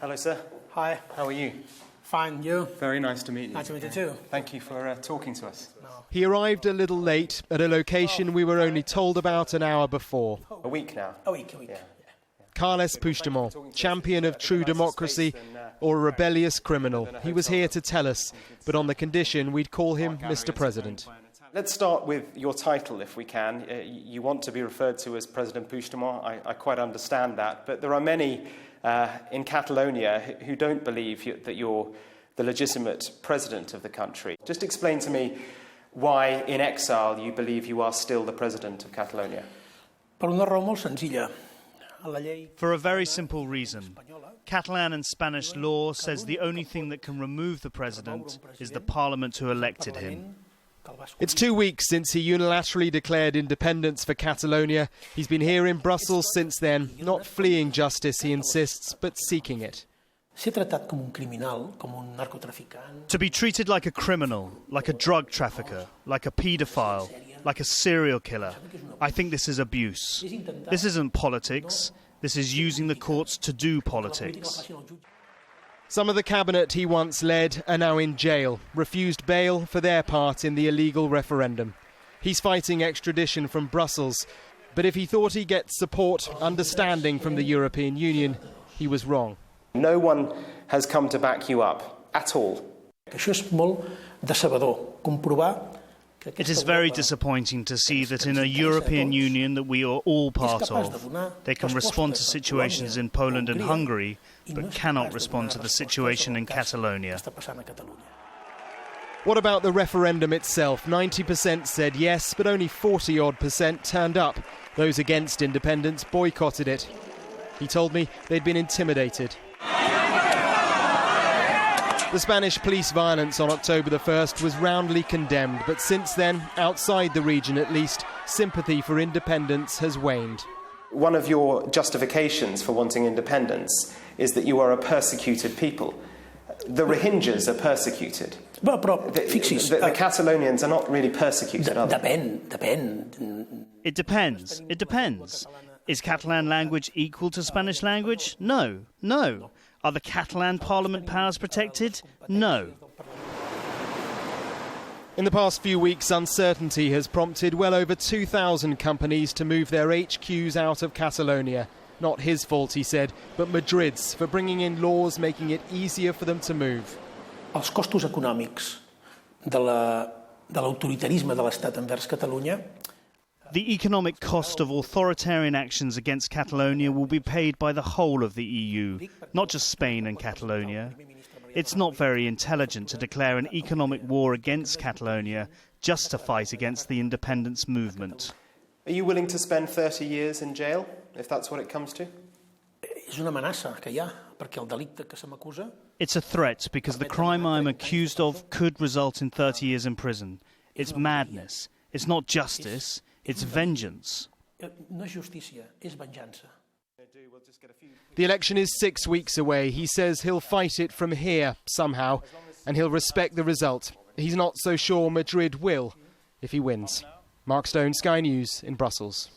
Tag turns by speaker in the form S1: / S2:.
S1: Hello, sir.
S2: Hi.
S1: How are you?
S2: Fine, you?
S1: Very nice to meet you.
S2: Nice to meet you too.
S1: Thank you for talking to us.
S3: He arrived a little late at a location we were only told about an hour before.
S1: A week now.
S2: A week.
S1: Yeah.
S3: Carles Puigdemont, champion of true democracy or a rebellious criminal. He was here to tell us, but on the condition we'd call him Mr. President.
S1: Let's start with your title, if we can. You want to be referred to as President Puigdemont. I quite understand that. But there are many in Catalonia who don't believe that you're the legitimate president of the country. Just explain to me why, in exile, you believe you are still the president of Catalonia.
S2: Per una raó molt senzilla.
S4: For a very simple reason. Catalan and Spanish law says the only thing that can remove the president is the parliament who elected him.
S3: It's 2 weeks since he unilaterally declared independence for Catalonia. He's been here in Brussels since then, not fleeing justice, he insists, but seeking it.
S4: To be treated like a criminal, like a drug trafficker, like a paedophile, like a serial killer, I think this is abuse. This isn't politics. This is using the courts to do politics.
S3: Some of the cabinet he once led are now in jail, refused bail for their part in the illegal referendum. He's fighting extradition from Brussels, but if he thought he'd get support, understanding from the European Union, he was wrong.
S1: No one has come to back you up at all.
S4: It is very disappointing to see that in a European Union that we are all part of, they can respond to situations in Poland and Hungary, but cannot respond to the situation in Catalonia.
S3: What about the referendum itself? 90% said yes, but only 40-odd% turned up. Those against independence boycotted it. He told me they'd been intimidated. The Spanish police violence on October the 1st was roundly condemned, but since then, outside the region at least, sympathy for independence has waned.
S1: One of your justifications for wanting independence is that you are a persecuted people. The Rohingyas are persecuted. The Catalonians are not really persecuted, are they?
S4: It depends. It depends. Is Catalan language equal to Spanish language? No. No. Are the Catalan parliament powers protected? No.
S3: In the past few weeks, uncertainty has prompted well over 2,000 companies to move their HQs out of Catalonia. Not his fault, he said, but Madrid's, for bringing in laws making it easier for them to move.
S2: Els costos econòmics de l'autoritarisme de l'Estat envers Catalunya.
S4: The economic cost of authoritarian actions against Catalonia will be paid by the whole of the EU, not just Spain and Catalonia. It's not very intelligent to declare an economic war against Catalonia just to fight against the independence movement.
S1: Are you willing to spend 30 years in jail, if that's what it comes to?
S4: It's a threat because the crime I'm accused of could result in 30 years in prison. It's madness. It's not justice. It's vengeance.
S3: The election is 6 weeks away. He says he'll fight it from here somehow, and he'll respect the result. He's not so sure Madrid will if he wins. Mark Stone, Sky News in Brussels.